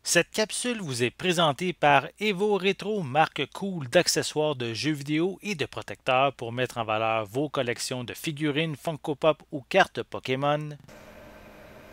Cette capsule vous est présentée par Evo Retro, marque cool d'accessoires de jeux vidéo et de protecteurs pour mettre en valeur vos collections de figurines Funko Pop ou cartes Pokémon.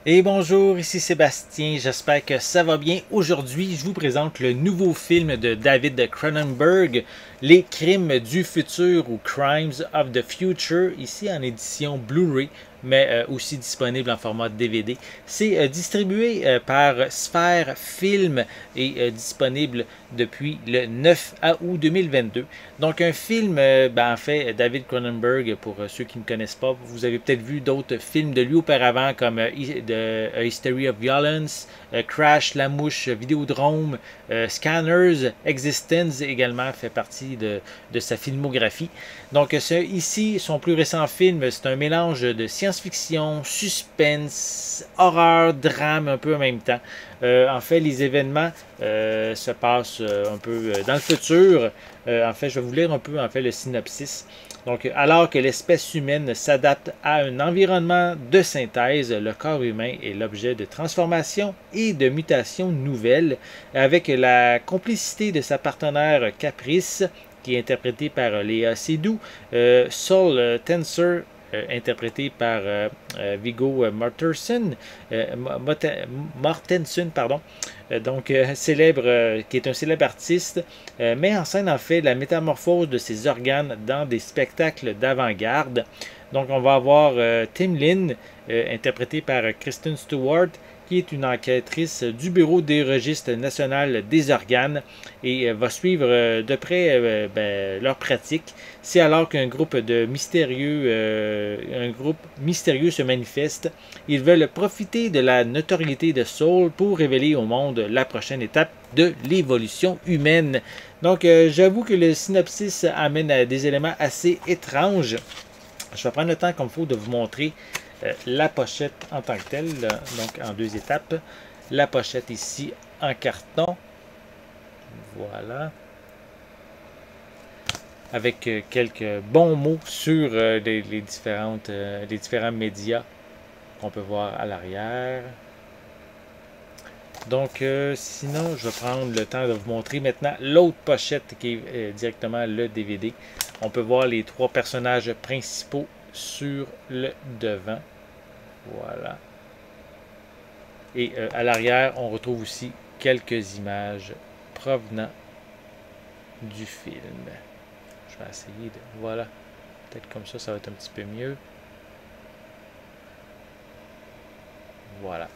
Et bonjour, ici Sébastien, j'espère que ça va bien. Aujourd'hui, je vous présente le nouveau film de David Cronenberg, Les Crimes du Futur ou Crimes of the Future, ici en édition Blu-ray, mais aussi disponible en format DVD. C'est distribué par Sphere Film et disponible depuis le 9 août 2022. Donc un film, en fait, David Cronenberg, pour ceux qui ne connaissent pas, vous avez peut-être vu d'autres films de lui auparavant comme A History of Violence, Crash, La Mouche, Vidéodrome, Scanners, Existence également fait partie de sa filmographie. Donc ici, son plus récent film, c'est un mélange de science-fiction, suspense, horreur, drame un peu en même temps. En fait, les événements se passent un peu dans le futur. En fait, je vais vous lire un peu en fait le synopsis. Donc, alors que l'espèce humaine s'adapte à un environnement de synthèse, le corps humain est l'objet de transformations et de mutations nouvelles, avec la complicité de sa partenaire Caprice, qui est interprétée par Léa Seydoux, Saul Tenser, interprété par Viggo Mortensen, pardon, célèbre, qui est un célèbre artiste, met en scène en fait la métamorphose de ses organes dans des spectacles d'avant-garde. Donc on va avoir Tim Lin, interprété par Kristen Stewart, qui est une enquêtrice du Bureau des registres national des organes et va suivre de près leur pratique. C'est alors qu'un groupe mystérieux se manifeste. Ils veulent profiter de la notoriété de Saul pour révéler au monde la prochaine étape de l'évolution humaine. Donc, j'avoue que le synopsis amène à des éléments assez étranges. Je vais prendre le temps comme il faut de vous montrer la pochette en tant que telle, donc en deux étapes. La pochette ici en carton. Voilà. Avec quelques bons mots sur les différents médias qu'on peut voir à l'arrière. Donc, sinon, je vais prendre le temps de vous montrer maintenant l'autre pochette qui est directement le DVD. On peut voir les trois personnages principaux sur le devant. Voilà. Et à l'arrière, on retrouve aussi quelques images provenant du film. Je vais essayer de... Voilà. Peut-être comme ça va être un petit peu mieux. Voilà.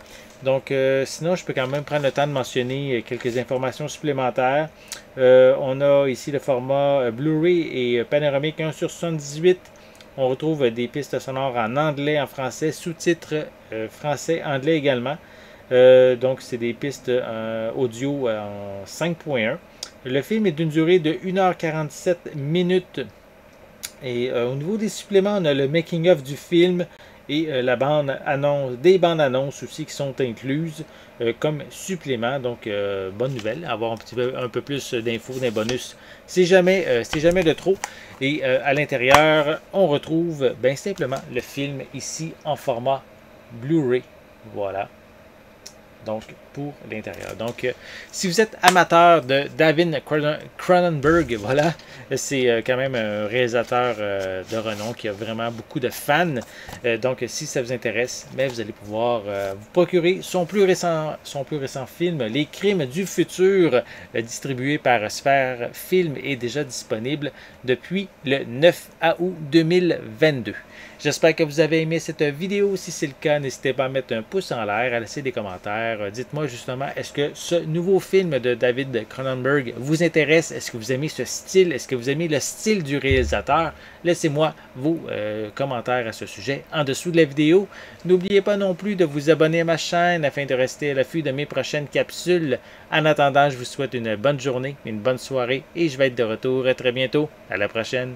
Donc, sinon, je peux quand même prendre le temps de mentionner quelques informations supplémentaires. On a ici le format Blu-ray et panoramique 1/78. On retrouve des pistes sonores en anglais, en français, sous-titres français-anglais également. Donc, c'est des pistes audio en 5.1. Le film est d'une durée de 1h47 minutes. Et au niveau des suppléments, on a le making-of du film et des bandes annonces aussi qui sont incluses comme supplément. Donc, bonne nouvelle, avoir un peu plus d'infos, des bonus, c'est jamais de trop. Et à l'intérieur, on retrouve simplement le film ici en format Blu-ray. Voilà. Donc, pour l'intérieur. Donc, si vous êtes amateur de David Cronenberg, voilà, c'est quand même un réalisateur de renom qui a vraiment beaucoup de fans. Donc, si ça vous intéresse, vous allez pouvoir vous procurer son plus récent film, Les Crimes du Futur, distribué par Sphere Film, est déjà disponible depuis le 9 août 2022. J'espère que vous avez aimé cette vidéo. Si c'est le cas, n'hésitez pas à mettre un pouce en l'air, à laisser des commentaires. Dites-moi justement, est-ce que ce nouveau film de David Cronenberg vous intéresse? Est-ce que vous aimez ce style? Est-ce que vous aimez le style du réalisateur? Laissez-moi vos commentaires à ce sujet en dessous de la vidéo. N'oubliez pas non plus de vous abonner à ma chaîne afin de rester à l'affût de mes prochaines capsules. En attendant, je vous souhaite une bonne journée, une bonne soirée et je vais être de retour très bientôt. À la prochaine!